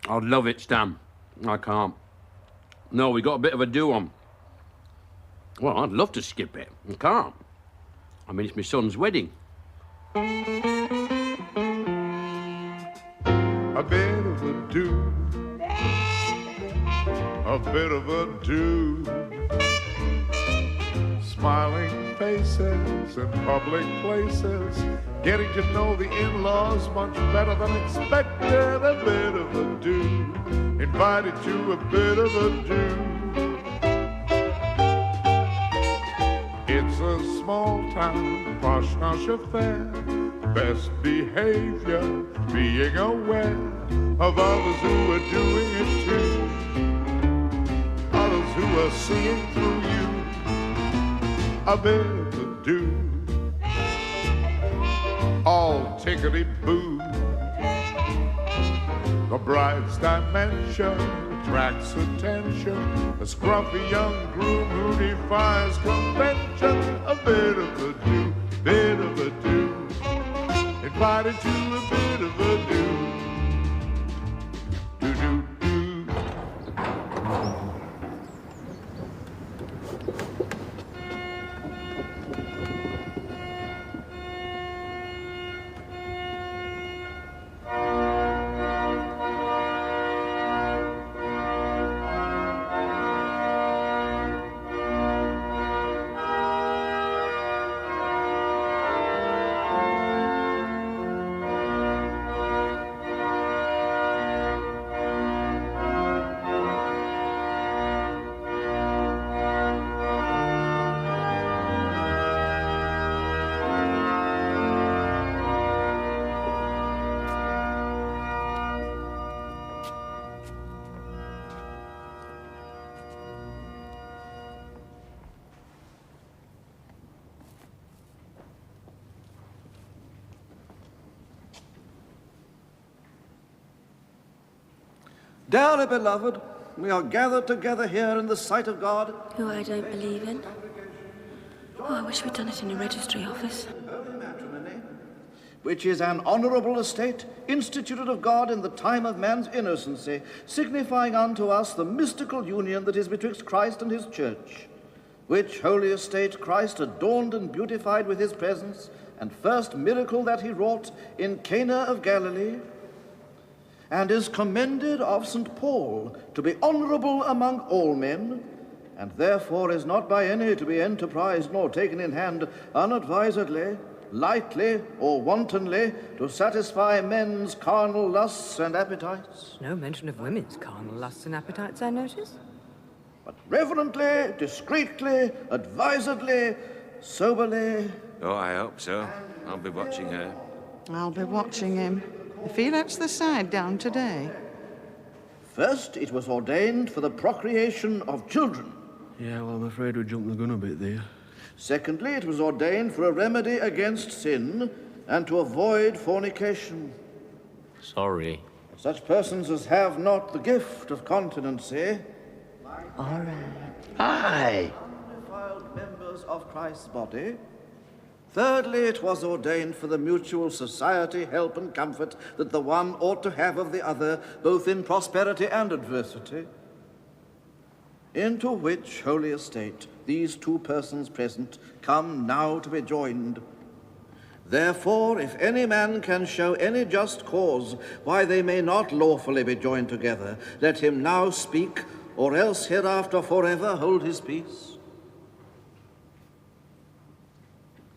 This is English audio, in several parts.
I'd love it, Stan. I can't. No, we got a bit of a do-on. Well, I'd love to skip it. I can't. I mean, it's my son's wedding. A bit of a do. A bit of a do. Smiling faces in public places. Getting to know the in-laws much better than expected. A bit of a do. Invited to a bit of a do. It's a small town, posh-nosh affair. Best behavior, being aware of others who are doing it too. Others who are seeing through you. A bit of a do. All tickety-boo. The bride's dimension attracts attention. A scruffy young groom who defies convention. A bit of a do, bit of a do. Invited to a bit of a do. Do-do-do. Dearly beloved, we are gathered together here in the sight of God. Who I don't believe in. Oh, I wish we'd done it in a registry office. Holy matrimony, which is an honourable estate, instituted of God in the time of man's innocency, signifying unto us the mystical union that is betwixt Christ and his church, which holy estate Christ adorned and beautified with his presence, and first miracle that he wrought in Cana of Galilee, and is commended of St. Paul to be honourable among all men, and therefore is not by any to be enterprised nor taken in hand unadvisedly, lightly, or wantonly, to satisfy men's carnal lusts and appetites. No mention of women's carnal lusts and appetites, I notice. But reverently, discreetly, advisedly, soberly. Oh, I hope so. I'll be watching her. I'll be watching him. If he lets the side down today. First, it was ordained for the procreation of children. Yeah, well, I'm afraid we jumped the gun a bit there. Secondly, it was ordained for a remedy against sin and to avoid fornication. Sorry. Such persons as have not the gift of continency. All right. Aye. Undefiled members of Christ's body. Thirdly, it was ordained for the mutual society, help, and comfort that the one ought to have of the other, both in prosperity and adversity. Into which holy estate these two persons present come now to be joined. Therefore, if any man can show any just cause why they may not lawfully be joined together, let him now speak, or else hereafter forever hold his peace.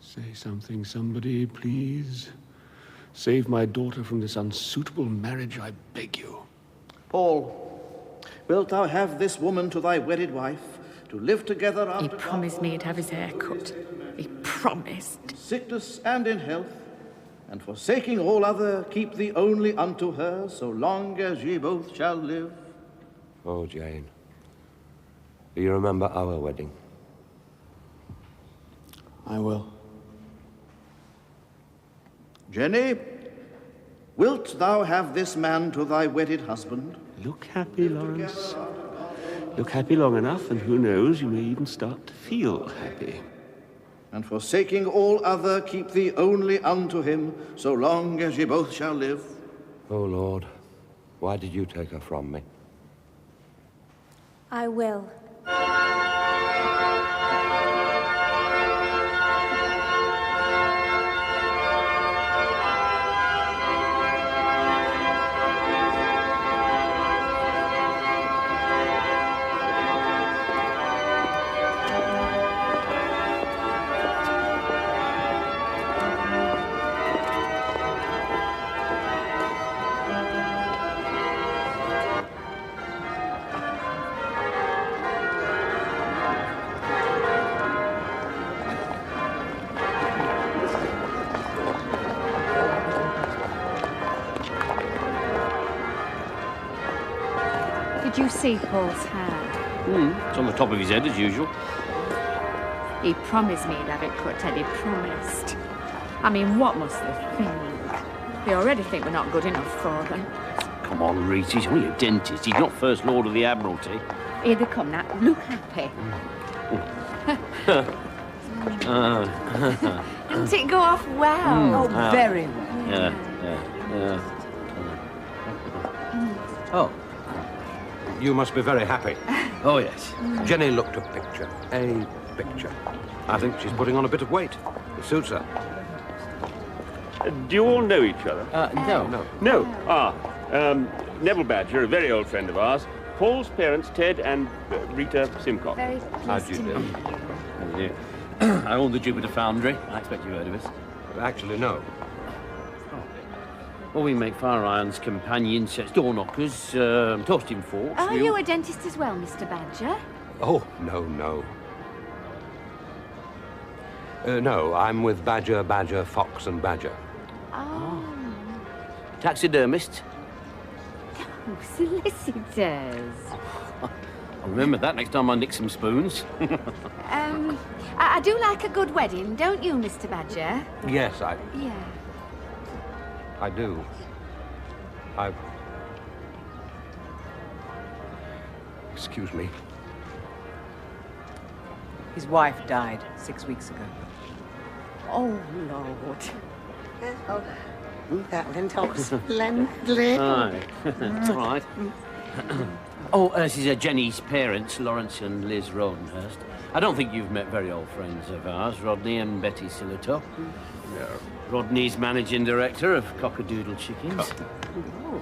Say something, somebody, please. Save my daughter from this unsuitable marriage, I beg you. Paul, wilt thou have this woman to thy wedded wife, to live together after... He promised me he'd have his hair cut. He promised. Sickness and in health, and forsaking all other, keep thee only unto her, so long as ye both shall live. Oh, Jane. Do you remember our wedding? I will. Jenny, wilt thou have this man to thy wedded husband? Look happy, Lawrence. Look happy long enough, and who knows, you may even start to feel happy. And forsaking all other, keep thee only unto him, so long as ye both shall live. Oh, Lord, Why did you take her from me? I will. Did you see Paul's hand? It's on the top of his head, as usual. He promised me he'd have it cut, Eddie promised. I mean, what must they think? They already think we're not good enough for them. Come on, Reese, he's only a dentist. He's not First Lord of the Admiralty. Here they come now. Look happy. Didn't it go off well? Oh, very well. Yeah. Oh. You must be very happy. Oh, yes. Jenny looked a picture. A picture. I think she's putting on a bit of weight. It suits her. Do you all know each other? No. No. Neville Badger, a very old friend of ours. Paul's parents, Ted and Rita Simcox. Very How pleased do you to do? meet you. I own the Jupiter Foundry. I expect you've heard of us. Actually, no. Well, we make fire irons, companion sets, door knockers, toasting forks. Are you a dentist as well, Mr. Badger? Oh, no. No, I'm with Badger, Fox and Badger. Oh. Taxidermist. Oh, solicitors. I'll remember that next time I nick some spoons. I do like a good wedding, don't you, Mr. Badger? Yes, Yeah. I do. Excuse me. His wife died 6 weeks ago. Oh, Lord. That went off splendidly. Aye. It's all right. This is Jenny's parents, Lawrence and Liz Rodenhurst. I don't think you've met very old friends of ours, Rodney and Betty Sillertop. No. Rodney's managing director of Cockadoodle Chickens. Oh,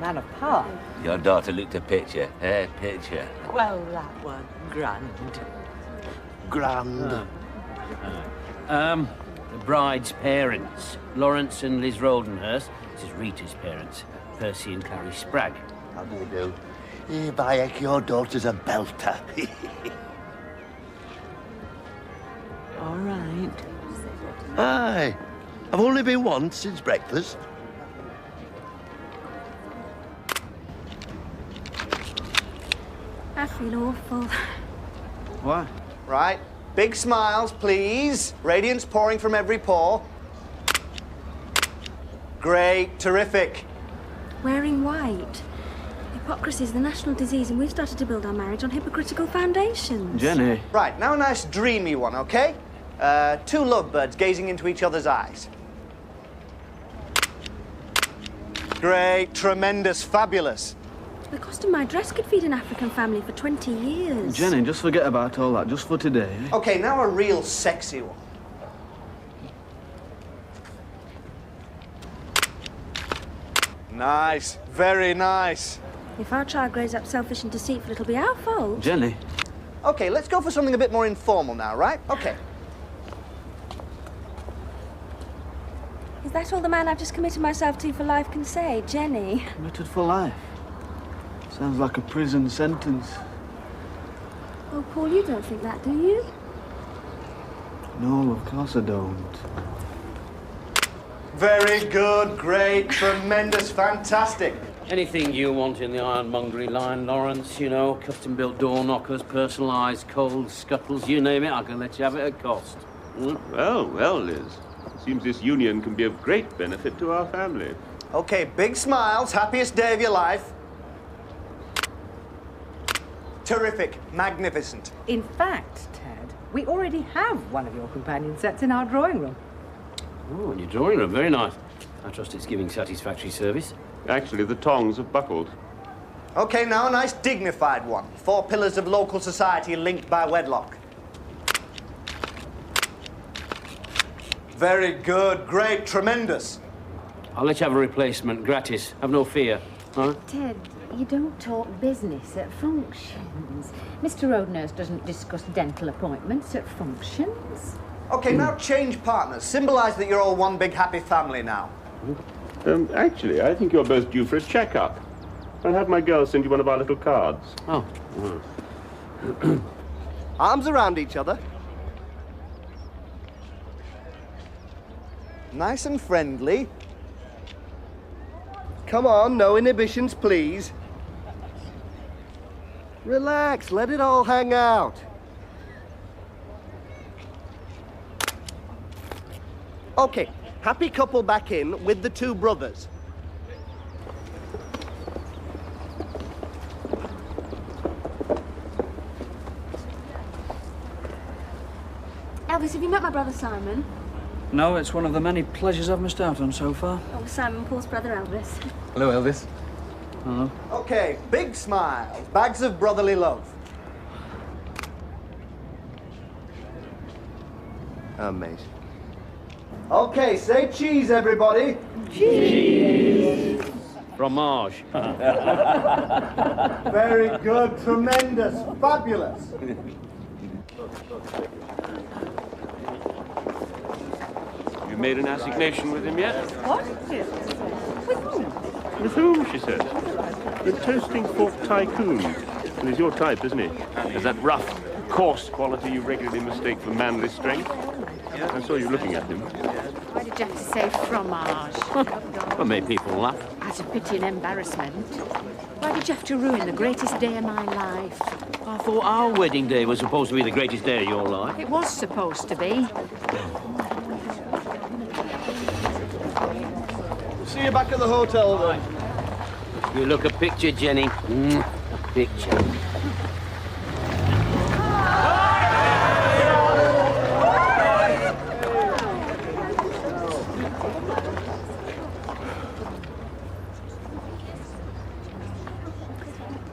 man of power. Your daughter looked a picture, picture. Well, that was grand. Grand. The bride's parents, Lawrence and Liz Rodenhurst. This is Rita's parents, Percy and Clary Spragg. How do you do? Bayek, your daughter's a belter. All right. Aye. I've only been once since breakfast. I feel awful. What? Right. Big smiles, please. Radiance pouring from every pore. Great. Terrific. Wearing white. Hypocrisy is the national disease, and we've started to build our marriage on hypocritical foundations. Jenny. Right. Now a nice dreamy one, okay? Two lovebirds gazing into each other's eyes. Great. Tremendous. Fabulous. The cost of my dress could feed an African family for 20 years. Jenny, just forget about all that, just for today. Eh? Okay, now a real sexy one. Nice. Very nice. If our child grows up selfish and deceitful, it'll be our fault. Jenny. Okay, let's go for something a bit more informal now, right? Okay. Is that all the man I've just committed myself to for life can say, Jenny? Committed for life. Sounds like a prison sentence. Oh, Paul, you don't think that, do you? No, of course I don't. Very good, great, tremendous, fantastic. Anything you want in the ironmongery line, Lawrence, you know, custom-built door knockers, personalised cold scuttles, you name it, I can let you have it at cost. Well, Liz. Seems this union can be of great benefit to our family. Okay, big smiles, happiest day of your life. Terrific, magnificent. In fact, Ted, we already have one of your companion sets in our drawing room. Oh, in your drawing room, very nice. I trust it's giving satisfactory service. Actually, the tongs have buckled. Okay, now a nice dignified one. 4 pillars of local society linked by wedlock. Very good, great, tremendous. I'll let you have a replacement, gratis. Have no fear. Huh? Ted, you don't talk business at functions. Mr. Roadnurse doesn't discuss dental appointments at functions. Okay, now change partners. Symbolize that you're all one big happy family now. Actually, I think you're both due for a checkup. I'll have my girl send you one of our little cards. Oh. Arms around each other. Nice and friendly. Come on, no inhibitions, please. Relax, let it all hang out. Okay, happy couple back in with the 2 brothers. Elvis, have you met my brother Simon? No, it's one of the many pleasures I've missed out on so far. Oh, Simon, Paul's brother Elvis. Hello, Elvis. Hello. Okay, big smiles, bags of brotherly love. Amazing. Okay, say cheese, everybody. Cheese. Fromage. Very good, tremendous, fabulous. You made an assignation with him yet? What? With whom? With whom, she says. The toasting fork tycoon. And he's your type, isn't he? There's that rough, coarse quality you regularly mistake for manly strength. I saw you looking at him. Why did you have to say fromage? What made people laugh? Out of pity and embarrassment. Why did you have to ruin the greatest day of my life? I thought our wedding day was supposed to be the greatest day of your life. It was supposed to be. See you back at the hotel, then. You look a picture, Jenny. A picture.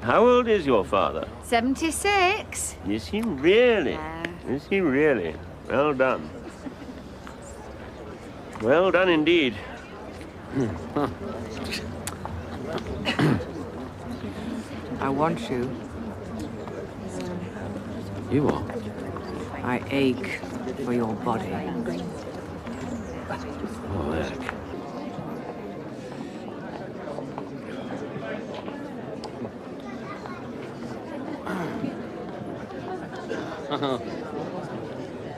How old is your father? 76. Is he really? Is he really? Well done. Well done indeed. I want you. You are? I ache for your body. Oh, heck.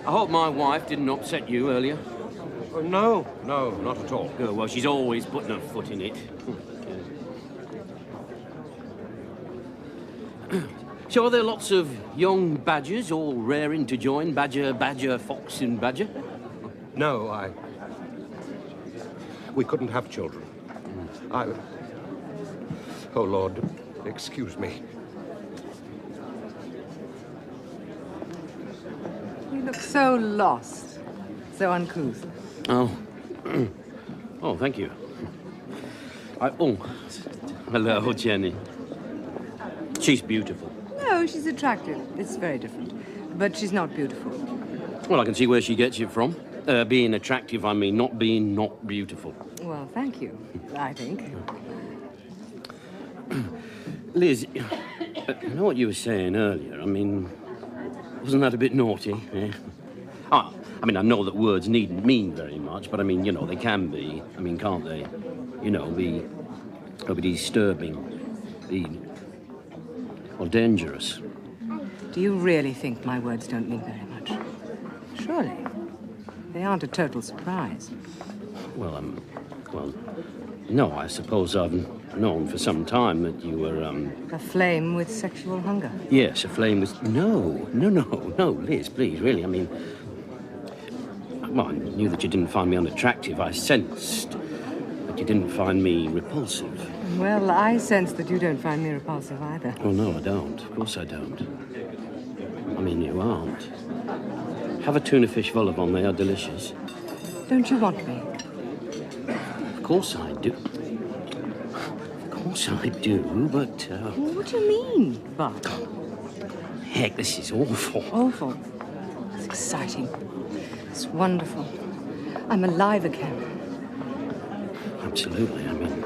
I hope my wife didn't upset you earlier. No, not at all. Good, well, she's always putting her foot in it. So are there lots of young badgers all raring to join? Badger, fox and badger? No, we couldn't have children. Oh, Lord, excuse me. You look so lost, so uncouth. Oh. Oh, thank you. Oh, hello, Jenny. She's beautiful. No, she's attractive. It's very different. But she's not beautiful. Well, I can see where she gets it from. Being attractive, I mean, not being not beautiful. Well, thank you, I think. Liz, you know what you were saying earlier? I mean, wasn't that a bit naughty? Yeah. Oh, I mean, I know that words needn't mean very much, but I mean, you know, they can be. I mean, can't they? You know, be disturbing, well, dangerous. Do you really think my words don't mean very much? Surely. They aren't a total surprise. Well, no, I suppose I've known for some time that you were, Aflame with sexual hunger. Yes, aflame with... No, Liz, please, really, I mean... Well, I knew that you didn't find me unattractive. I sensed that you didn't find me repulsive. Well, I sense that you don't find me repulsive either. Oh, no, I don't. Of course I don't. I mean, you aren't. Have a tuna fish vol au vent. They are delicious. Don't you want me? Of course I do. course I do, but... What do you mean, but? Heck, this is awful. Awful. It's exciting. It's wonderful. I'm alive again. Absolutely, I mean,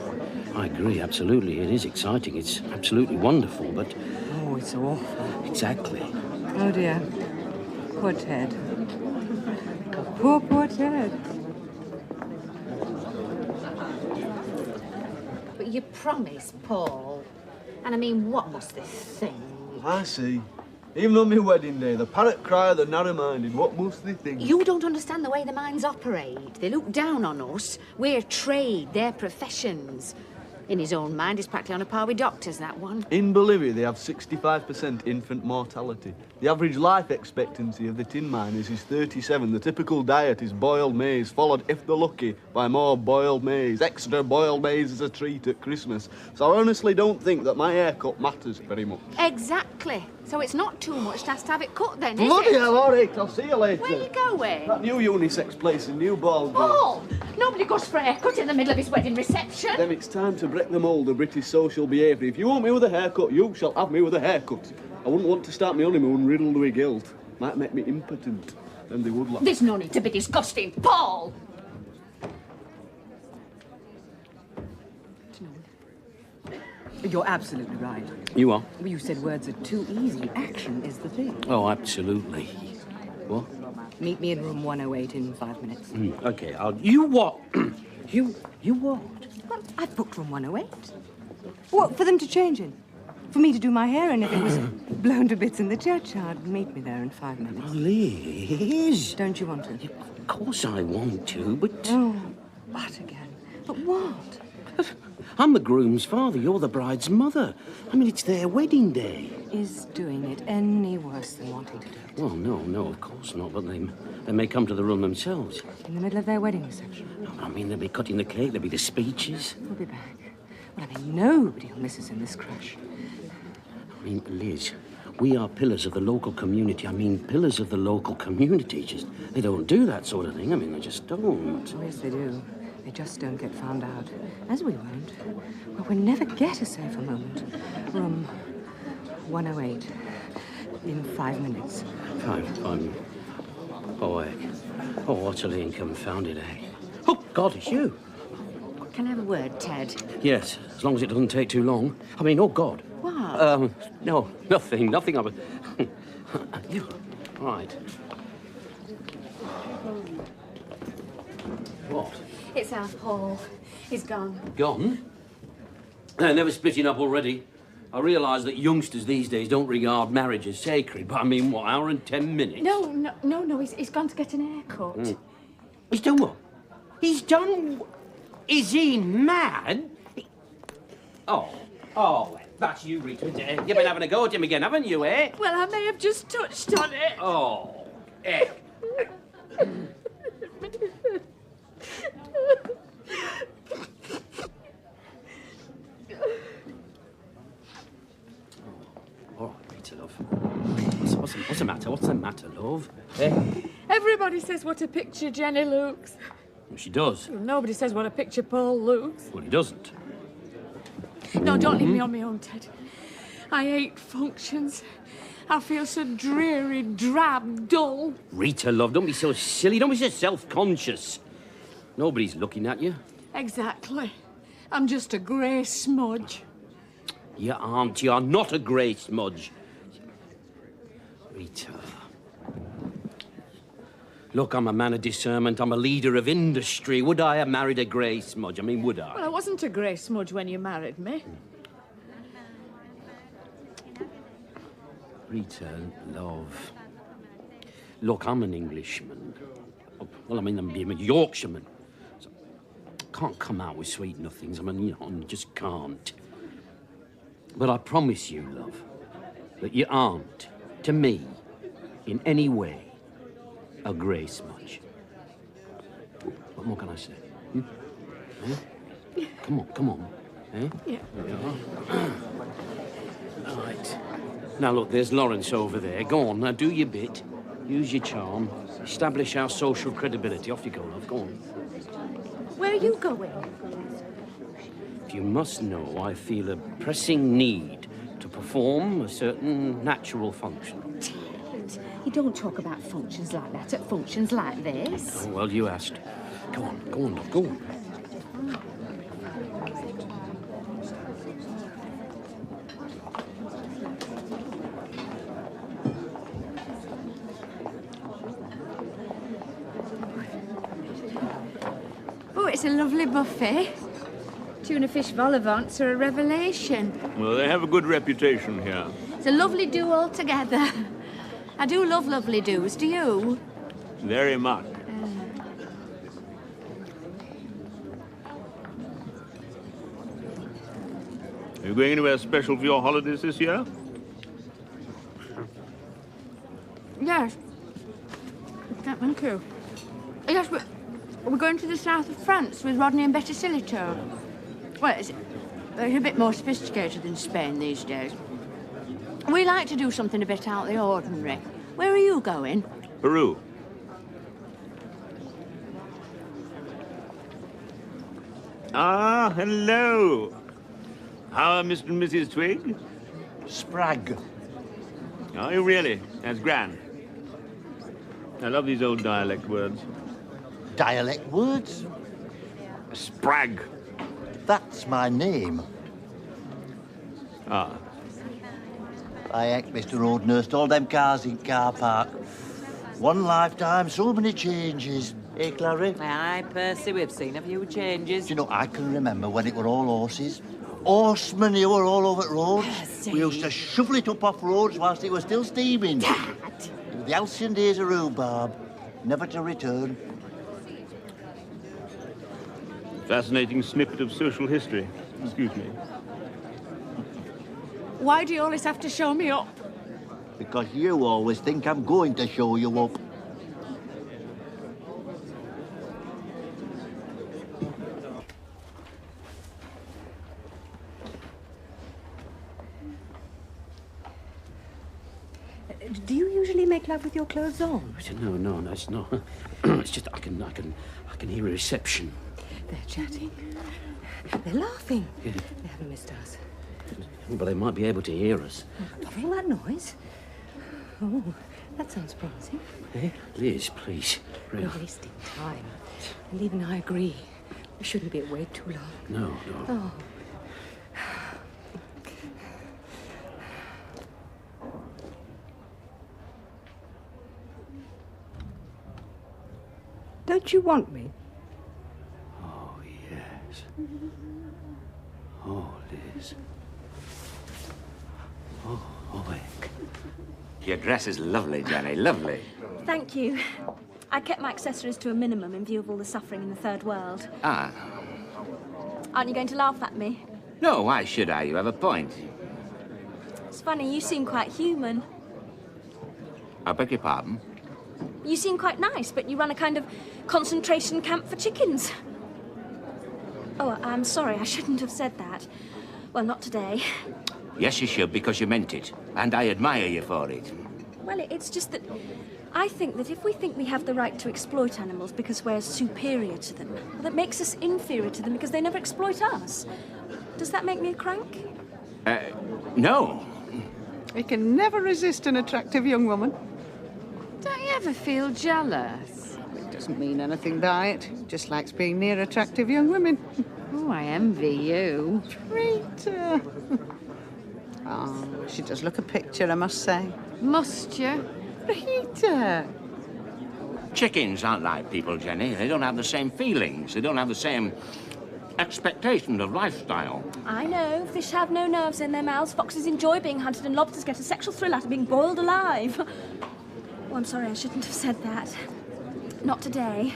I agree, absolutely. It is exciting, it's absolutely wonderful, but... Oh, it's awful. Exactly. Oh, dear. Poor Ted. Poor Ted. But you promised, Paul. And I mean, what must they think? I see. Even on my wedding day, the parrot cry, the narrow-minded, what must they think? You don't understand the way the mines operate. They look down on us. We're trade, they're professions. In his own mind, he's practically on a par with doctors, that one. In Bolivia, they have 65% infant mortality. The average life expectancy of the tin miners is 37. The typical diet is boiled maize, followed, if they're lucky, by more boiled maize. Extra boiled maize as a treat at Christmas. So I honestly don't think that my haircut matters very much. Exactly. So it's not too much to ask to have it cut then, is Bloody it? hell, all right, I'll see you later. Where are you going? That new unisex place in New Ball. Paul! Nobody goes for a haircut in the middle of his wedding reception. Then it's time to break the mould of British social behaviour. If you want me with a haircut, you shall have me with a haircut. I wouldn't want to start my honeymoon riddled with guilt. Might make me impotent. Then they would laugh. There's no need to be disgusting, Paul! You're absolutely right. You are? You said words are too easy. Action is the thing. Oh, absolutely. What? Meet me in room 108 in 5 minutes. Okay, You what? you what? Well, I've booked room 108. What, for them to change in? For me to do my hair, and if it was blown to bits in the churchyard, meet me there in 5 minutes. Liz! Don't you want to? Of course I want to, but... Oh, but again. But what? I'm the groom's father, you're the bride's mother. I mean, it's their wedding day. Is doing it any worse than wanting to do it? Well, no, of course not, but they may come to the room themselves. In the middle of their wedding reception? I mean, they'll be cutting the cake, there'll be the speeches. We'll be back. Well, I mean, nobody will miss us in this crash. I mean, Liz, we are pillars of the local community. I mean, pillars of the local community. Just, they don't do that sort of thing. I mean, they just don't. Oh, yes, they do. They just don't get found out. As we won't. Well, we'll never get a safer moment. Room 108 in 5 minutes. Five. Oh, heck. Oh, utterly and confounded, eh? Oh, God, it's you. Can I have a word, Ted? Yes, as long as it doesn't take too long. I mean, oh, God. What? No, nothing of it. You, right. What? It's our Paul. He's gone. Gone? Never splitting up already. I realise that youngsters these days don't regard marriage as sacred, but I mean, what, hour and 10 minutes? No, he's gone to get an haircut. He's done what? He's done... Is he mad? Oh, that's you, Rita. You've been having a go at him again, haven't you, eh? Well, I may have just touched on it. Oh, eh. All right, Rita, love. What's the matter? What's the matter, love? Eh? Everybody says what a picture Jenny looks. Well, she does. Nobody says what a picture Paul looks. Well, he doesn't. No, don't leave me on my own, Ted. I hate functions. I feel so dreary, drab, dull. Rita, love, don't be so silly. Don't be so self-conscious. Nobody's looking at you. Exactly. I'm just a grey smudge. You aren't. You're not a grey smudge. Rita. Look, I'm a man of discernment. I'm a leader of industry. Would I have married a grey smudge? I mean, would I? Well, I wasn't a grey smudge when you married me. Rita, love. Look, I'm an Englishman. Well, I mean, I'm a Yorkshireman. So I can't come out with sweet nothings. I mean, you know, I just can't. But I promise you, love, that you aren't, to me, in any way, a grey smudge. What more can I say? Eh? Come on. Eh? Yeah. Right. Now, look, there's Lawrence over there. Go on, now do your bit. Use your charm. Establish our social credibility. Off you go, love. Go on. Where are you going? Look, you must know I feel a pressing need to perform a certain natural function. You don't talk about functions like that at functions like this. Oh, well, you asked. Go on, love, go on. Oh, it's a lovely buffet. Tuna fish vol au vents are a revelation. Well, they have a good reputation here. It's a lovely do altogether. I do love lovely do's, do you? Very much. Are you going anywhere special for your holidays this year? Yes. Thank you. Yes, we're going to the south of France with Rodney and Betty Sillitoe. Well, it's a bit more sophisticated than Spain these days. We like to do something a bit out of the ordinary. Where are you going? Peru. Ah, hello. How are Mr. and Mrs. Twig? Sprag. Are you really? That's grand. I love these old dialect words. Dialect words? Sprag. That's my name. Ah. I act Mr. Roadnurst, all them cars in car park. One lifetime, so many changes. Eh, Clary? Aye, Percy, we've seen a few changes. Do you know, I can remember when it were all horses. Horsemen, you were all over the roads. Percy. We used to shovel it up off roads whilst it was still steaming. Dad! The halcyon days of rhubarb, never to return. Fascinating snippet of social history. Excuse me. Why do you always have to show me up? Because you always think I'm going to show you up. Do you usually make love with your clothes on? No, it's not. It's just I can hear a reception. They're chatting. They're laughing. Yeah. They haven't missed us. But they might be able to hear us. After all that noise? Oh, that sounds promising. Eh? Liz, please. We're wasting time. And even I agree. We shouldn't be away too long. No. Oh. Don't you want me? Oh, yes. Oh, Liz. Oh, Eck. Your dress is lovely, Jenny, lovely. Thank you. I kept my accessories to a minimum in view of all the suffering in the third world. Ah. Aren't you going to laugh at me? No, why should I? You have a point. It's funny, you seem quite human. I beg your pardon? You seem quite nice, but you run a kind of concentration camp for chickens. Oh, I'm sorry, I shouldn't have said that. Well, not today. Yes, you should, because you meant it. And I admire you for it. Well, it's just that I think that if we think we have the right to exploit animals because we're superior to them, well, that makes us inferior to them because they never exploit us. Does that make me a crank? No. You can never resist an attractive young woman. Don't you ever feel jealous? It doesn't mean anything by it. Just likes being near attractive young women. Oh, I envy you. Rita. Oh, she does look a picture, I must say. Must you? Rita. Chickens aren't like people, Jenny. They don't have the same feelings. They don't have the same expectations of lifestyle. I know. Fish have no nerves in their mouths. Foxes enjoy being hunted and lobsters get a sexual thrill out of being boiled alive. Oh, I'm sorry, I shouldn't have said that. Not today.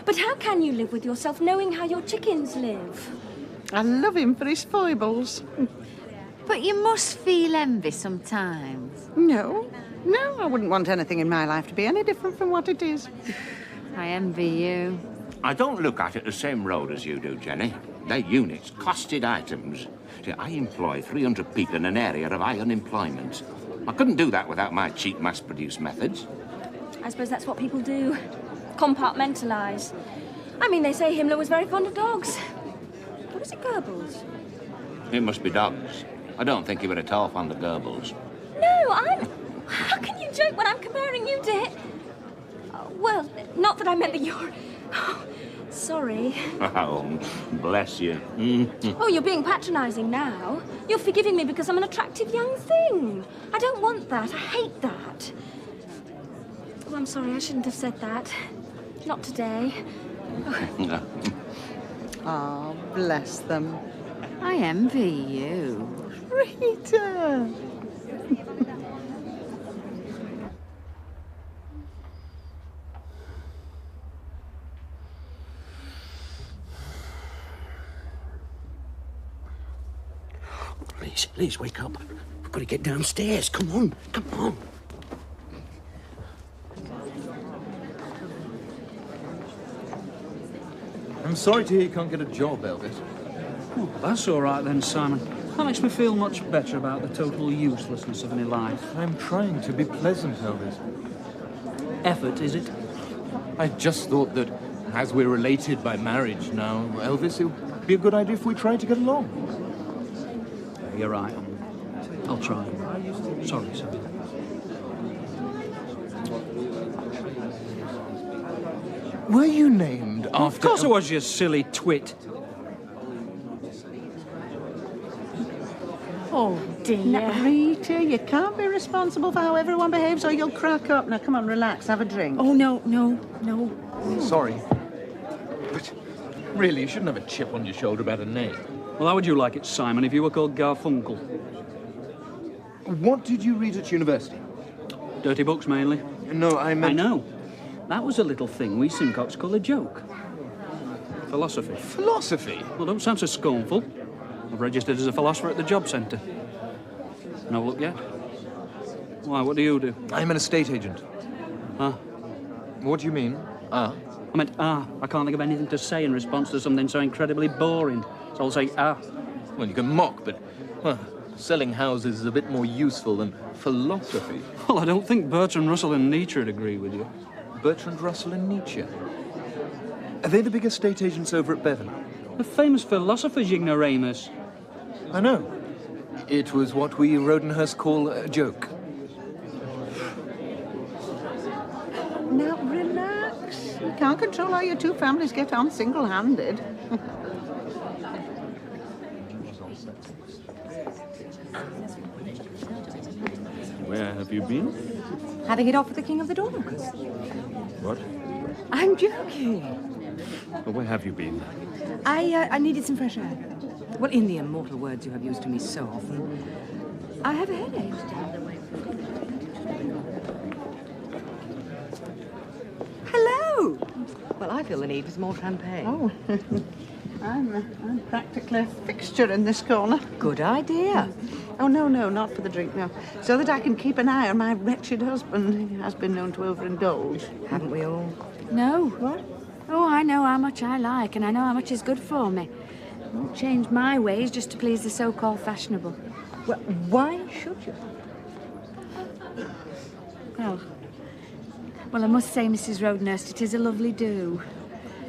But how can you live with yourself knowing how your chickens live? I love him for his foibles. But you must feel envy sometimes. No, I wouldn't want anything in my life to be any different from what it is. I envy you. I don't look at it the same road as you do, Jenny. They're units, costed items. See, I employ 300 people in an area of high unemployment. I couldn't do that without my cheap mass-produced methods. I suppose that's what people do. Compartmentalise. I mean, they say Himmler was very fond of dogs. Or is it Goebbels? It must be dogs. I don't think he were at all fond of Goebbels. No, I'm... How can you joke when I'm comparing you to him? Well, not that I meant that you're... Oh, sorry. Oh, bless you. Oh, you're being patronising now. You're forgiving me because I'm an attractive young thing. I don't want that. I hate that. Oh, I'm sorry. I shouldn't have said that. Not today. No. Oh, bless them. I envy you. Rita! Liz, wake up. We've got to get downstairs. Come on, come on. I'm sorry to hear you can't get a job, Elvis. Oh, that's all right then, Simon. That makes me feel much better about the total uselessness of my life. I'm trying to be pleasant, Elvis. Effort, is it? I just thought that, as we're related by marriage now, Elvis, it would be a good idea if we tried to get along. You're right. I'll try. Sorry, sir. Were you named after... Of course I was, you silly twit. Oh, dear. Now, Rita, you can't be responsible for how everyone behaves or you'll crack up. Now, come on, relax, have a drink. Oh, no. Sorry. But really, you shouldn't have a chip on your shoulder about a name. Well, how would you like it, Simon, if you were called Garfunkel? What did you read at university? Dirty books, mainly. No, I meant... I know. That was a little thing we Simcocks call a joke. Philosophy. Philosophy? Well, don't sound so scornful. I've registered as a philosopher at the job centre. No look yet? Why, what do you do? I'm an estate agent. Ah. What do you mean? Ah? I meant, I can't think of anything to say in response to something so incredibly boring. So I'll say, Well, you can mock, but, well, selling houses is a bit more useful than philosophy. Well, I don't think Bertrand Russell and Nietzsche would agree with you. Bertrand Russell and Nietzsche? Are they the big estate agents over at Bevan? The famous philosophers, ignoramus. I know. It was what we Rodenhurst call a joke. Now, relax. You can't control how your two families get on single-handed. Where have you been? Having it off with the King of the Dogs. What? I'm joking. Well, where have you been? I needed some fresh air. Well, in the immortal words you have used to me so often, I have a headache. Hello! Well, I feel the need for some more champagne. Oh, I'm practically a fixture in this corner. Good idea. Oh, no, not for the drink, no. So that I can keep an eye on my wretched husband. He has been known to overindulge. Haven't we all? No. What? Oh, I know how much I like, and I know how much is good for me. I won't change my ways just to please the so-called fashionable. Well, why should you? Well, I must say, Mrs. Rodenhurst, it is a lovely do.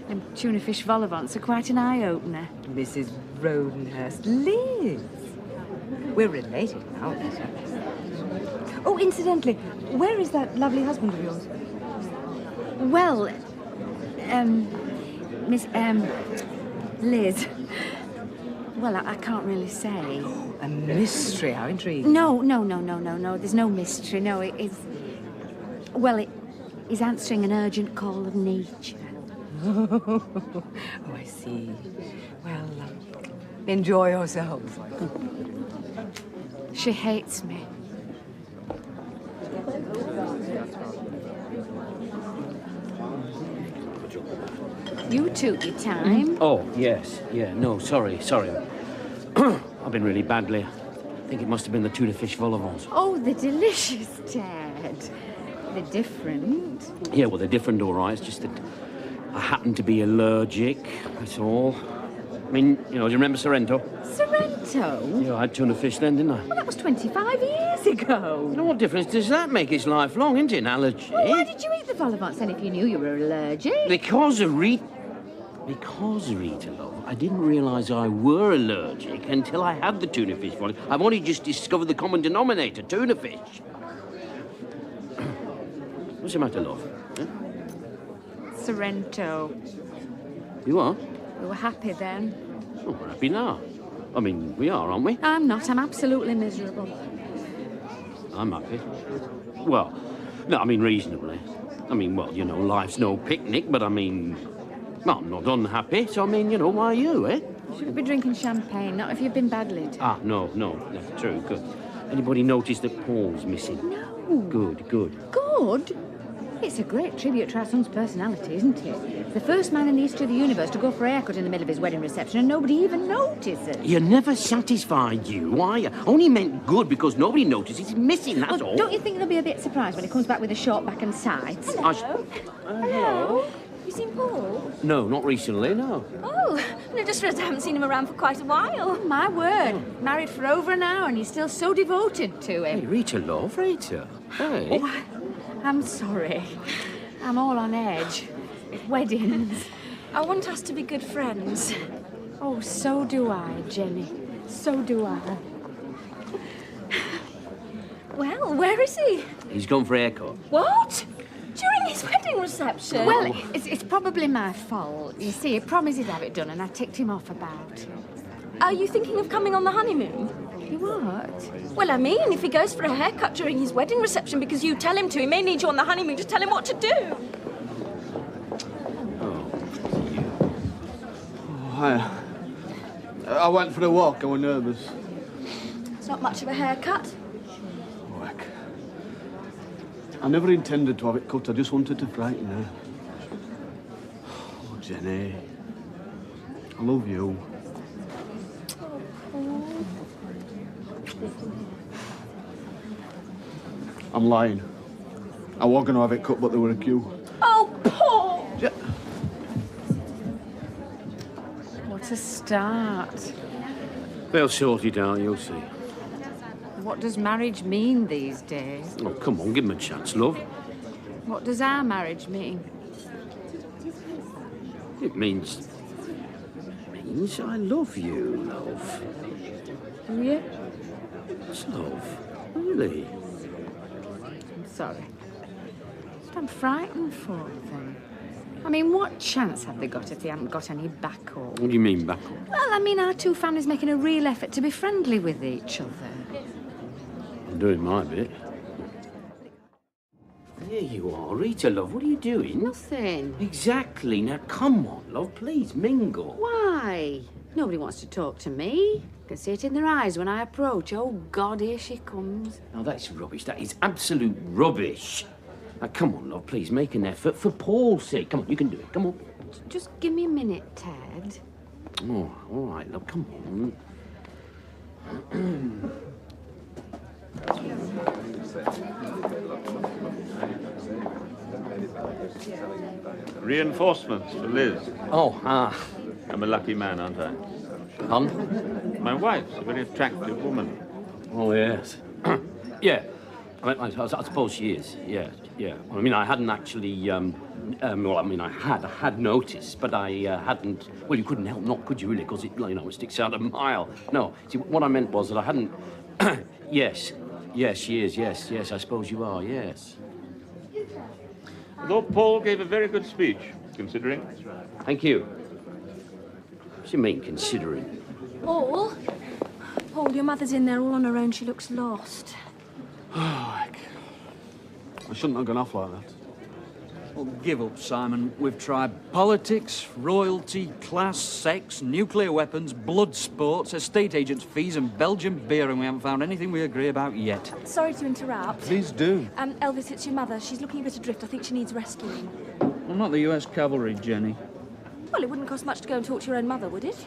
And tuna fish vol au vents are quite an eye-opener. Mrs. Rodenhurst. Liz! We're related now. Oh, incidentally, where is that lovely husband of yours? Well, Miss, Liz. Well, I can't really say. A mystery, how intriguing. No. There's no mystery. No, it is... Well, it is answering an urgent call of nature. Oh, I see. Well, enjoy yourself. She hates me. You took your time. Oh, yes. Yeah, no, sorry. I've been really badly. I think it must have been the tuna fish vol au vents. Oh, they're delicious, Dad. They're different. Yeah, well, they're different, all right. It's just that I happen to be allergic, that's all. I mean, you know, do you remember Sorrento? Sorrento? Yeah, I had tuna fish then, didn't I? Well, that was 25 years ago. Now, what difference does that make? It's lifelong, isn't it, an allergy? Well, why did you eat the vol au vents then if you knew you were allergic? Because of Because, Rita, love, I didn't realise I were allergic until I had the tuna fish one. I've only just discovered the common denominator, tuna fish. What's the matter, love? Huh? Sorrento. You are? We were happy then. Oh, we're happy now. I mean, we are, aren't we? I'm not. I'm absolutely miserable. I'm happy. Well, no, I mean reasonably. I mean, well, you know, life's no picnic, but I mean, well, I'm not unhappy, so I mean, you know, why are you, eh? Shouldn't be drinking champagne, not if you've been badly. Ah, no, that's true, good. Anybody notice that Paul's missing? No. Good. Good? It's a great tribute to our son's personality, isn't it? The first man in the history of the universe to go for a haircut in the middle of his wedding reception and nobody even notices. You're never satisfied, you, are you? Only meant good because nobody notices he's missing, that's all. Don't you think they'll be a bit surprised when he comes back with a short back and sides? Hello. Hello. You seen Paul? No, not recently, no. Oh, I just realised I haven't seen him around for quite a while. Oh, my word. Married for over an hour and he's still so devoted to him. Hey, Rita, love, Rita. Hey. Oh, I'm sorry. I'm all on edge. Weddings. I want us to be good friends. Oh, so do I, Jenny. So do I. Well, where is he? He's gone for a haircut. What? During his wedding reception? Well, it's probably my fault. You see, he promised he'd have it done and I ticked him off about it. Are you thinking of coming on the honeymoon? You what? Well, I mean, if he goes for a haircut during his wedding reception because you tell him to, he may need you on the honeymoon to tell him what to do. Hiya. I went for a walk. I was nervous. It's not much of a haircut. Oh, heck. I never intended to have it cut. I just wanted to frighten her. Oh, Jenny. I love you. I'm lying. I was going to have it cut, but there were a queue. Oh, Paul! Yeah. What a start. They'll sort it out, you'll see. What does marriage mean these days? Oh, come on, give him a chance, love. What does our marriage mean? It means I love you, love. Do you? It's love. Really. I'm sorry. But I'm frightened for them. I mean, what chance have they got if they haven't got any backup? What do you mean, backup? Well, I mean, our two families making a real effort to be friendly with each other. I'm doing my bit. There you are, Rita, love. What are you doing? Nothing. Exactly. Now, come on, love. Please, mingle. Why? Nobody wants to talk to me. I can see it in their eyes when I approach. Oh, God, here she comes. Now, that's rubbish. That is absolute rubbish. Now, come on, love. Please, make an effort. For Paul's sake. Come on, you can do it. Come on. Just give me a minute, Ted. Oh, all right, love. Come on. Reinforcements for Liz. Oh, I'm a lucky man, aren't I? Pardon? My wife's a very attractive woman. Oh, yes. Yeah. I suppose she is. Yeah. I mean, I hadn't actually, well, I mean, I had noticed, but I hadn't, well, you couldn't help not, could you, really? Because it, you know, it sticks out a mile. No, see, what I meant was that I hadn't, yes, she is, yes, I suppose you are, yes. Although Paul gave a very good speech, considering. Thank you. What do you mean, considering? Paul? Paul, your mother's in there all on her own. She looks lost. I shouldn't have gone off like that. Well, give up, Simon. We've tried politics, royalty, class, sex, nuclear weapons, blood sports, estate agents' fees and Belgian beer, and we haven't found anything we agree about yet. Sorry to interrupt. Please do. Elvis, it's your mother. She's looking a bit adrift. I think she needs rescuing. Well, not the US cavalry, Jenny. Well, it wouldn't cost much to go and talk to your own mother, would it?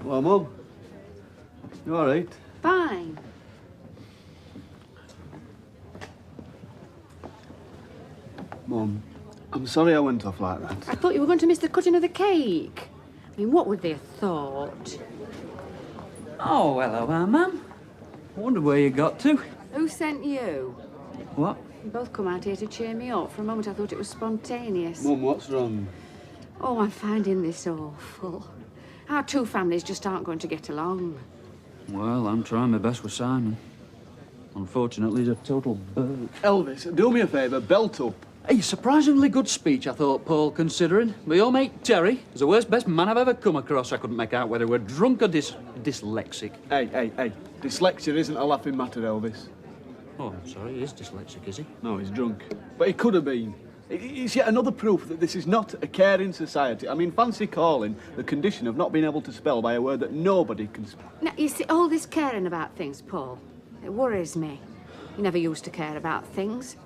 Well, Mum, you all right? Fine. Mum, I'm sorry I went off like that. I thought you were going to miss the cutting of the cake. I mean, what would they have thought? Oh, hello, Mum. I wonder where you got to. Who sent you? What? You both come out here to cheer me up. For a moment I thought it was spontaneous. Mum, what's wrong? Oh, I'm finding this awful. Our two families just aren't going to get along. Well, I'm trying my best with Simon. Unfortunately, he's a total bird. Elvis, do me a favour, belt up. A surprisingly good speech, I thought, Paul, considering. My old mate Terry is the worst best man I've ever come across. I couldn't make out whether we're drunk or dyslexic. Hey. Dyslexia isn't a laughing matter, Elvis. Oh, I'm sorry, he is dyslexic, is he? No, he's drunk. But he could have been. It's yet another proof that this is not a caring society. I mean, fancy calling the condition of not being able to spell by a word that nobody can spell. Now, you see, all this caring about things, Paul, it worries me. You never used to care about things.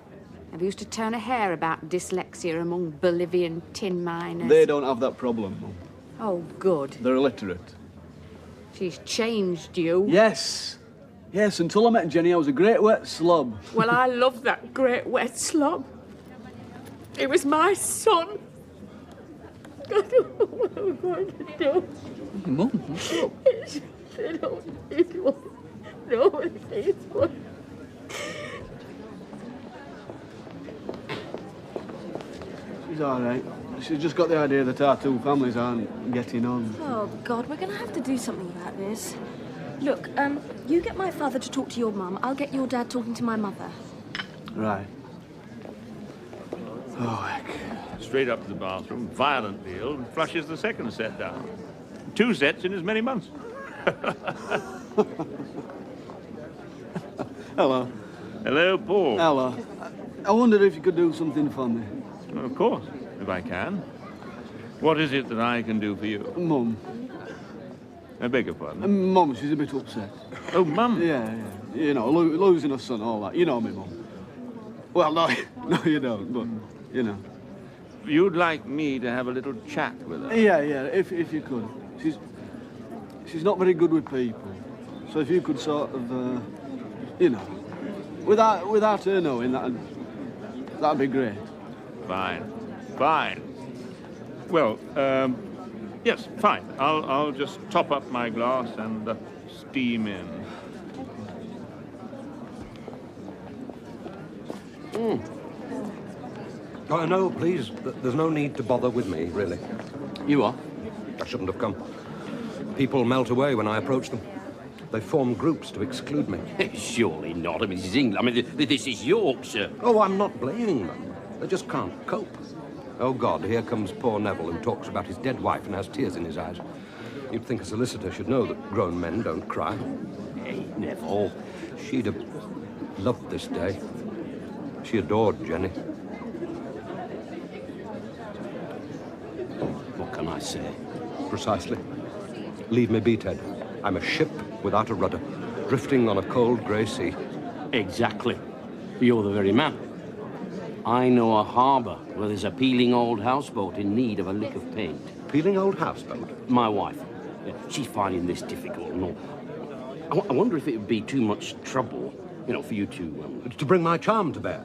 Never used to turn a hair about dyslexia among Bolivian tin miners. They don't have that problem, Mum. Oh, good. They're illiterate. She's changed you. Yes, until I met Jenny, I was a great wet slob. Well, I love that great wet slob. It was my son. I don't know what I'm going to do. Mum, They don't need one. No one needs one. She's all right. She's just got the idea that our two families aren't getting on. Oh, God, we're going to have to do something about this. Look, you get my father to talk to your mum. I'll get your dad talking to my mother. Right. Oh, heck. Straight up to the bathroom, violently ill, and flushes the second set down. 2 sets in as many months. Hello. Hello, Paul. Hello. I wondered if you could do something for me. Well, of course, if I can. What is it that I can do for you? Mum. I beg your pardon? Mum, she's a bit upset. Oh, Mum? Yeah. You know, losing her son, all that. You know me, Mum. Well, no, you don't, but, you know. You'd like me to have a little chat with her? Yeah, if you could. She's not very good with people. So if you could sort of, you know, without her knowing, that'd be great. Fine. Well, yes, fine. I'll just top up my glass and steam in. Oh, no, please. There's no need to bother with me, really. You are? I shouldn't have come. People melt away when I approach them. They form groups to exclude me. Surely not. I mean, this is England. I mean, this is Yorkshire. Oh, I'm not blaming them. They just can't cope. Oh, God, here comes poor Neville, who talks about his dead wife and has tears in his eyes. You'd think a solicitor should know that grown men don't cry. Hey, Neville. She'd have loved this day. She adored Jenny. What can I say? Precisely. Leave me be, Ted. I'm a ship without a rudder, drifting on a cold, grey sea. Exactly. You're the very man. I know a harbour where there's a peeling old houseboat in need of a lick of paint. Peeling old houseboat? My wife. Yeah, she's finding this difficult and all. I wonder if it would be too much trouble, you know, for you to... To bring my charm to bear?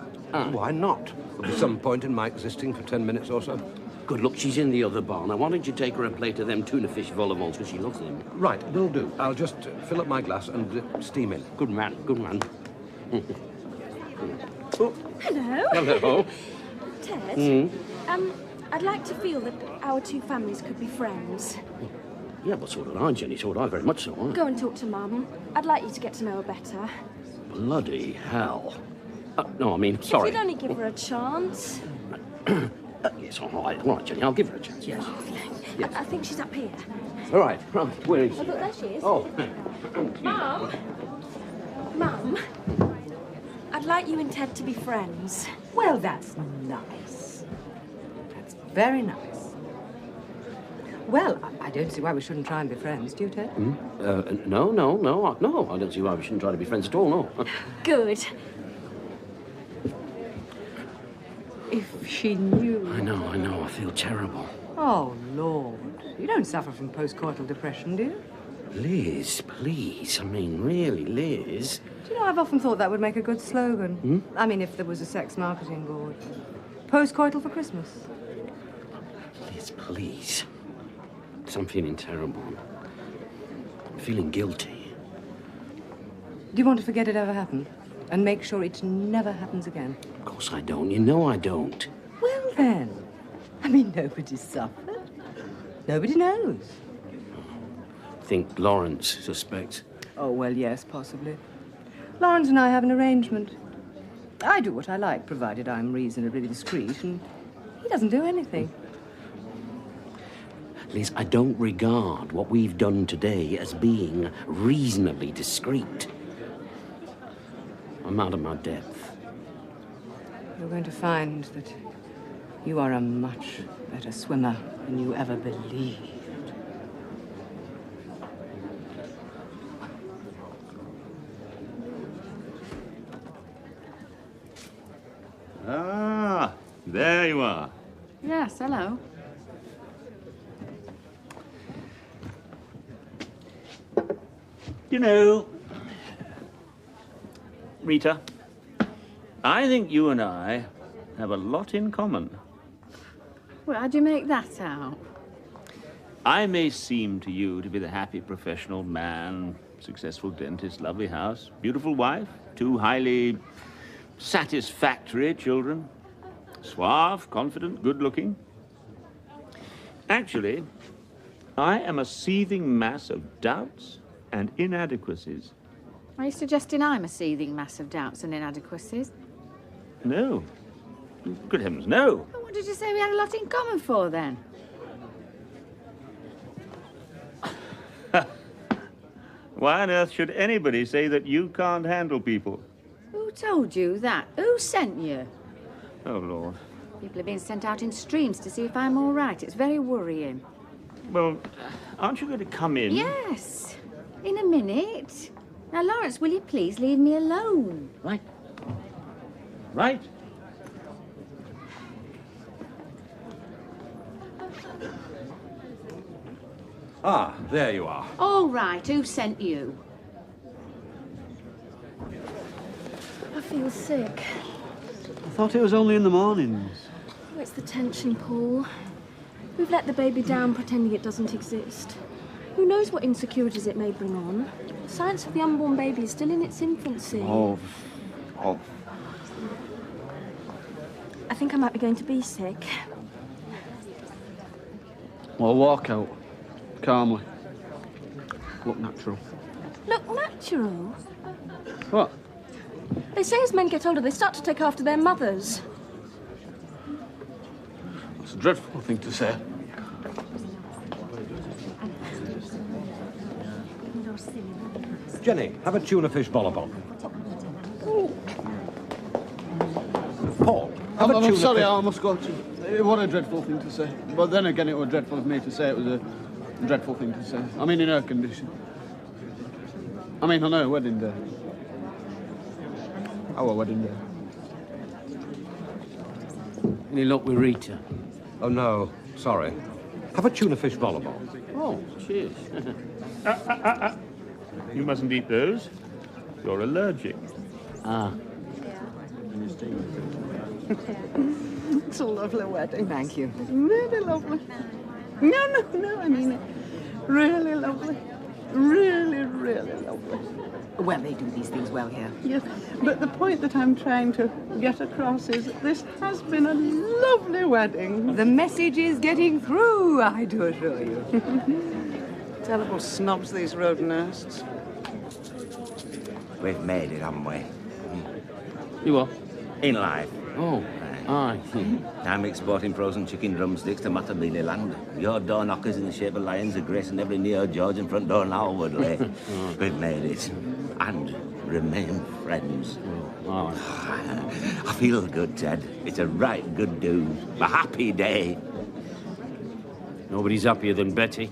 Why not? There'll be some point in my existing for 10 minutes or so. Good, look, she's in the other bar. Now, why don't you take her a plate of them tuna fish vol au vents, because she loves them. Right, will do. I'll just fill up my glass and steam in. Good man, good man. Oh. Hello. Hello. Ted, I'd like to feel that our two families could be friends. Yeah, well, so did I, Jenny. So did I, very much so. Go and talk to Mum. I'd like you to get to know her better. Bloody hell. No, I mean, sorry. If you'd only give her a chance. Yes, all right, Jenny, I'll give her a chance, yes. Yes. I think she's up here. All right, where is Oh, she? look, there she is. Oh. Mum? Mum? I'd like you and Ted to be friends. Well, that's nice. That's very nice. Well, I don't see why we shouldn't try and be friends, do you, Ted? No, I don't see why we shouldn't try to be friends at all, no. Good. If she knew... I know, I feel terrible. Oh, Lord. You don't suffer from postcoital depression, do you? Liz, please. I mean, really, Liz. Do you know, I've often thought that would make a good slogan. I mean, if there was a sex marketing board. Postcoital for Christmas. Liz, please. I'm feeling terrible. I'm feeling guilty. Do you want to forget it ever happened? And make sure it never happens again? Of course I don't. You know I don't. Well, then. I mean, nobody suffered. Nobody knows. I think Lawrence suspects. Oh, well, yes, possibly. Lawrence and I have an arrangement. I do what I like, provided I'm reasonably discreet, and he doesn't do anything. Liz, I don't regard what we've done today as being reasonably discreet. I'm out of my depth. You're going to find that you are a much better swimmer than you ever believed. Ah, there you are. Yes, hello. You know, Rita, I think you and I have a lot in common. Well, how'd you make that out? I may seem to you to be the happy professional man, successful dentist, lovely house, beautiful wife, 2 highly satisfactory children, suave, confident, good-looking. Actually, I am a seething mass of doubts and inadequacies. Are you suggesting I'm a seething mass of doubts and inadequacies? No. Good heavens, no. Well, what did you say we had a lot in common for, then? Why on earth should anybody say that you can't handle people? Who told you that? Who sent you? Oh, Lord. People are being sent out in streams to see if I'm all right. It's very worrying. Well, aren't you going to come in? Yes, in a minute. Now, Lawrence, will you please leave me alone? Right. Right. Ah, there you are. All right, who sent you? I feel sick. I thought it was only in the mornings. Oh, it's the tension, Paul. We've let the baby down pretending it doesn't exist. Who knows what insecurities it may bring on? Science of the unborn baby is still in its infancy. Oh. I think I might be going to be sick. Well, walk out. Calmly. Look natural. Look natural? What? They say as men get older, they start to take after their mothers. That's a dreadful thing to say. Jenny, have a tuna fish bollabon. Paul, have a I'm tuna sorry, fish... I must go to... It was a dreadful thing to say. But then again, it was dreadful of me to say it was a dreadful thing to say. I mean, in her condition. I mean, on her wedding day. Our wedding day. Any luck with Rita? Oh, no. Sorry. Have a tuna fish bollabon. Oh, cheers. You mustn't eat those. You're allergic. Ah. It's a lovely wedding. Thank you. Really lovely. No, I mean it. Really lovely. Really, really lovely. Well, they do these things well here. Yes, but the point that I'm trying to get across is that this has been a lovely wedding. The message is getting through, I do assure you. Terrible snobs, these Rodenhursts. We've made it, haven't we? You what? In life. Oh, aye. I'm exporting frozen chicken drumsticks to Matabele land. Your door knockers in the shape of lions are gracing every Neo George and front door now, Woodley. We've made it. And remain friends. I feel good, Ted. It's a right good do. A happy day. Nobody's happier than Betty.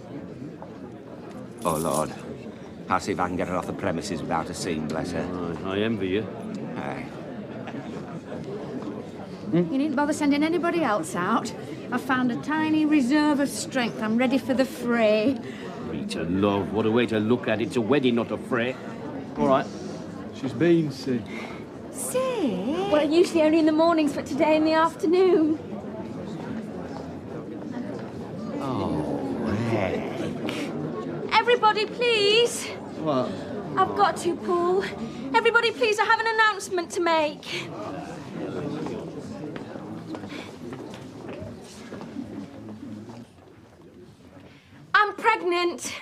Oh, Lord. I'll see if I can get her off the premises without a scene, bless her. I envy you. Aye. You needn't bother sending anybody else out. I've found a tiny reserve of strength. I'm ready for the fray. Rita, love, what a way to look at it. It's a wedding, not a fray. All right. She's been sick. Sick? Well, usually only in the mornings, but today in the afternoon. Oh, heck. Everybody, please. What? I've got to, Paul. Everybody, please, I have an announcement to make. I'm pregnant.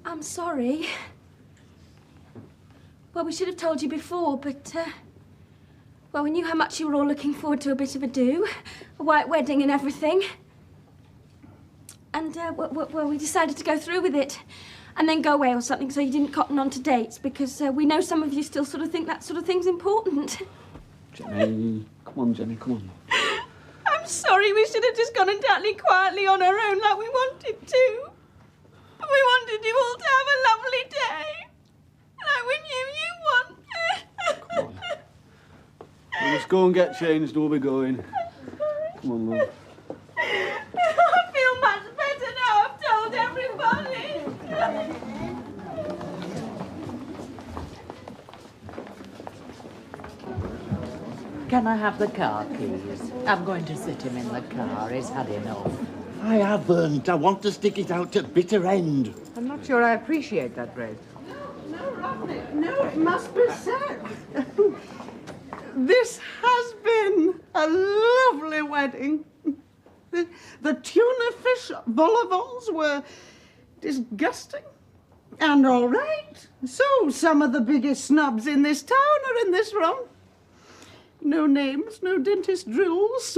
I'm sorry. Well, we should have told you before, but, well, we knew how much you were all looking forward to a bit of a do, a white wedding and everything. And, well, we decided to go through with it and then go away or something so you didn't cotton on to dates because we know some of you still sort of think that sort of thing's important. Jenny, come on, Jenny, come on. I'm sorry, we should have just gone entirely quietly on our own like we wanted to. We wanted you all to have a lovely day. Like we knew you wanted. Well, let's go and get changed, we'll be going. Come on, love. I feel much better now I've told everybody. Can I have the car keys? I'm going to sit him in the car. He's had enough. I haven't. I want to stick it out to bitter end. I'm not sure I appreciate that, Ray. No, Rodney, no, it must be said. This has been a lovely wedding. The tuna fish vol au vents were disgusting. And all right. So, some of the biggest snobs in this town are in this room. No names, no dentist drills.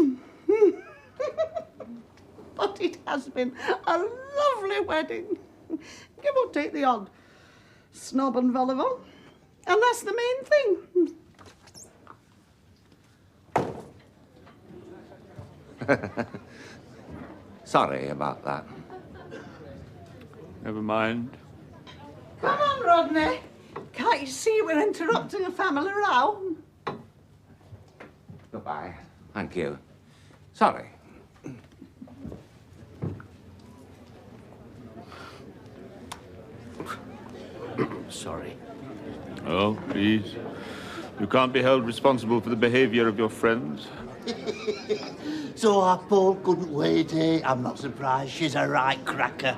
But it has been a lovely wedding. Give or take the odd snob and vol au vent. And that's the main thing. Sorry about that. Never mind. Come on, Rodney. Can't you see we're interrupting a family row? Goodbye. Thank you. Sorry. Sorry. Oh, please. You can't be held responsible for the behavior of your friends. So our Paul couldn't wait, eh? I'm not surprised. She's a right cracker.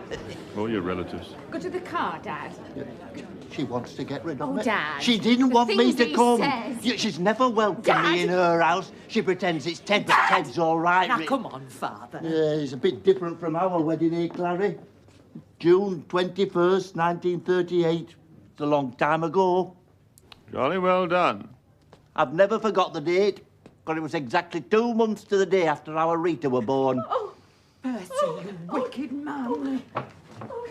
Or your relatives. Go to the car, Dad. She wants to get rid of me. Dad. She didn't The want me things to he come. says. Yeah, she's never welcomed Dad. me in her house. She pretends it's Ted, but Ted's all right. Now, come on, Father. Yeah, it's a bit different from our wedding, eh, Clary? June 21st, 1938. It's a long time ago. Jolly well done. I've never forgot the date, because it was exactly 2 months to the day after our Rita were born. Oh, Bertie, you wicked man.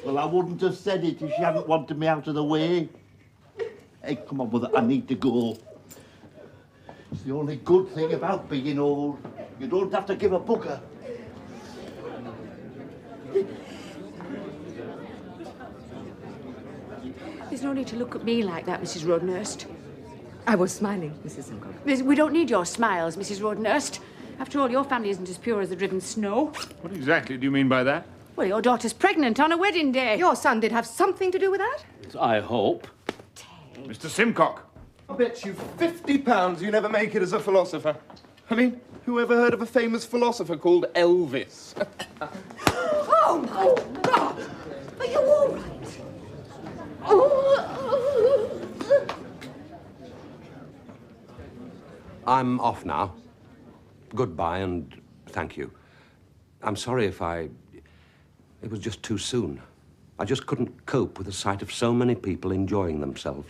Well, I wouldn't have said it if she hadn't wanted me out of the way. Hey, come on, mother, I need to go. It's the only good thing about being old. You don't have to give a bugger. There's no need to look at me like that, Mrs. Rodnurst. I was smiling, Mrs. Simcoe. We don't need your smiles, Mrs. Rodnurst. After all, your family isn't as pure as the driven snow. What exactly do you mean by that? Well, your daughter's pregnant on a wedding day. Your son did have something to do with that? I hope. Mr. Simcock. I bet you £50 you never make it as a philosopher. I mean, who ever heard of a famous philosopher called Elvis? Oh, my God! Are you all right? I'm off now. Goodbye and thank you. I'm sorry if it was just too soon. I just couldn't cope with the sight of so many people enjoying themselves.